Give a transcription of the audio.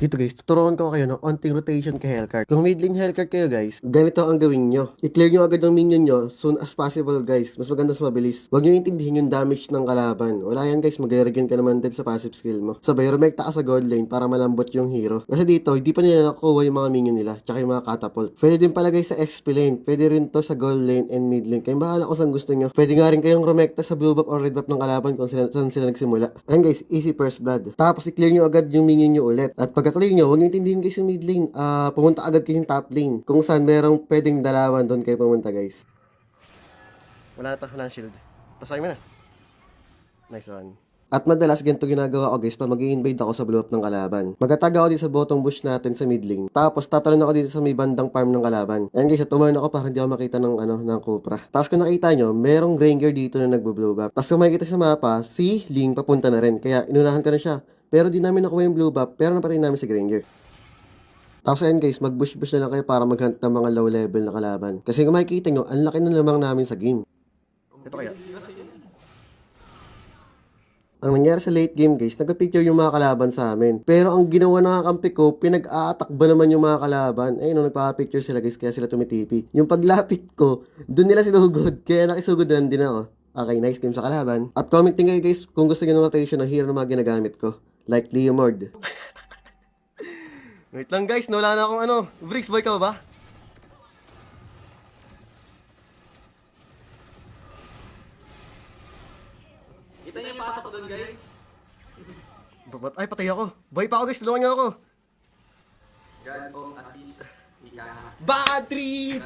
Dito guys, tuturuan ko kayo ng onting rotation kay Hellcart. Kung mid lane Hellcart kayo guys, ganito ang gawin nyo. I-clear nyo agad ng minion nyo soon as possible guys. Mas maganda sa mabilis. Huwag nyo intindihin yung damage ng kalaban. Wala yan guys, magre-regen ka naman din sa passive skill mo. Sabay, rumekta ka sa gold lane para malambot yung hero. Kasi dito, hindi pa nila nakuha yung mga minion nila, tsaka yung mga catapult. Pwede din pala guys sa XP lane. Pwede rin to sa gold lane and mid lane. Kaya bahala kung saan gusto nyo. Pwede nga rin kayong rumekta sa blue buff or red buff ng kalaban kung saan sila nagsimula. Ayan guys, easy first blood. Tapos i-clear nyo agad yung minion nyo ulit. At pagka-clear nyo, huwag nyo intindihin guys yung mid lane. Pumunta agad kayo yung top lane. Kung saan merong pwedeng dalawan, doon kayo pumunta guys. Wala na to, wala na shield. Pasay mo na. Nice one. At madalas ganito ginagawa ko guys pag mag-i-invade ako sa blue up ng kalaban. Magtatag ako dito sa bottom bush natin sa mid lane. Tapos tatalon ako dito sa may bandang farm ng kalaban. Ayan guys, at tumayon ako para hindi ako makita ng Cupra. Tapos kung nakita nyo, merong Granger dito na nagbo-blow buff. Tapos kung makikita sa mapa, si Ling papunta na rin. Kaya inunahan ko na siya. Pero di namin nakuha yung blue buff, pero napatay namin si Granger. Tapos ayan guys, mag-bush-bush na lang kayo para maghunt ng mga low level na kalaban. Kasi kung makikita nyo, ang laki na lamang namin sa game. Ito kaya. Ang nangyari sa late game guys, nagka-picture yung mga kalaban sa amin. Pero ang ginawa ng kampi ko, pinag-a-attack ba naman yung mga kalaban? Ayun, nagpa-picture sila guys, kaya sila tumitipi. Yung paglapit ko, dun nila sinugod, kaya nakisugod na din ako. Okay, nice game sa kalaban. At commenting kayo guys kung gusto nyo ng rotation ng hero na mga ginagamit ko. Like Leomord. Wait lang guys, wala na akong Bricks boy ka ba? Kita niyo yung pasok ko doon, guys. Ay, patay ako. Boy pa ako guys, tulungan niyo ako. God of assist. Ika. Bad trip!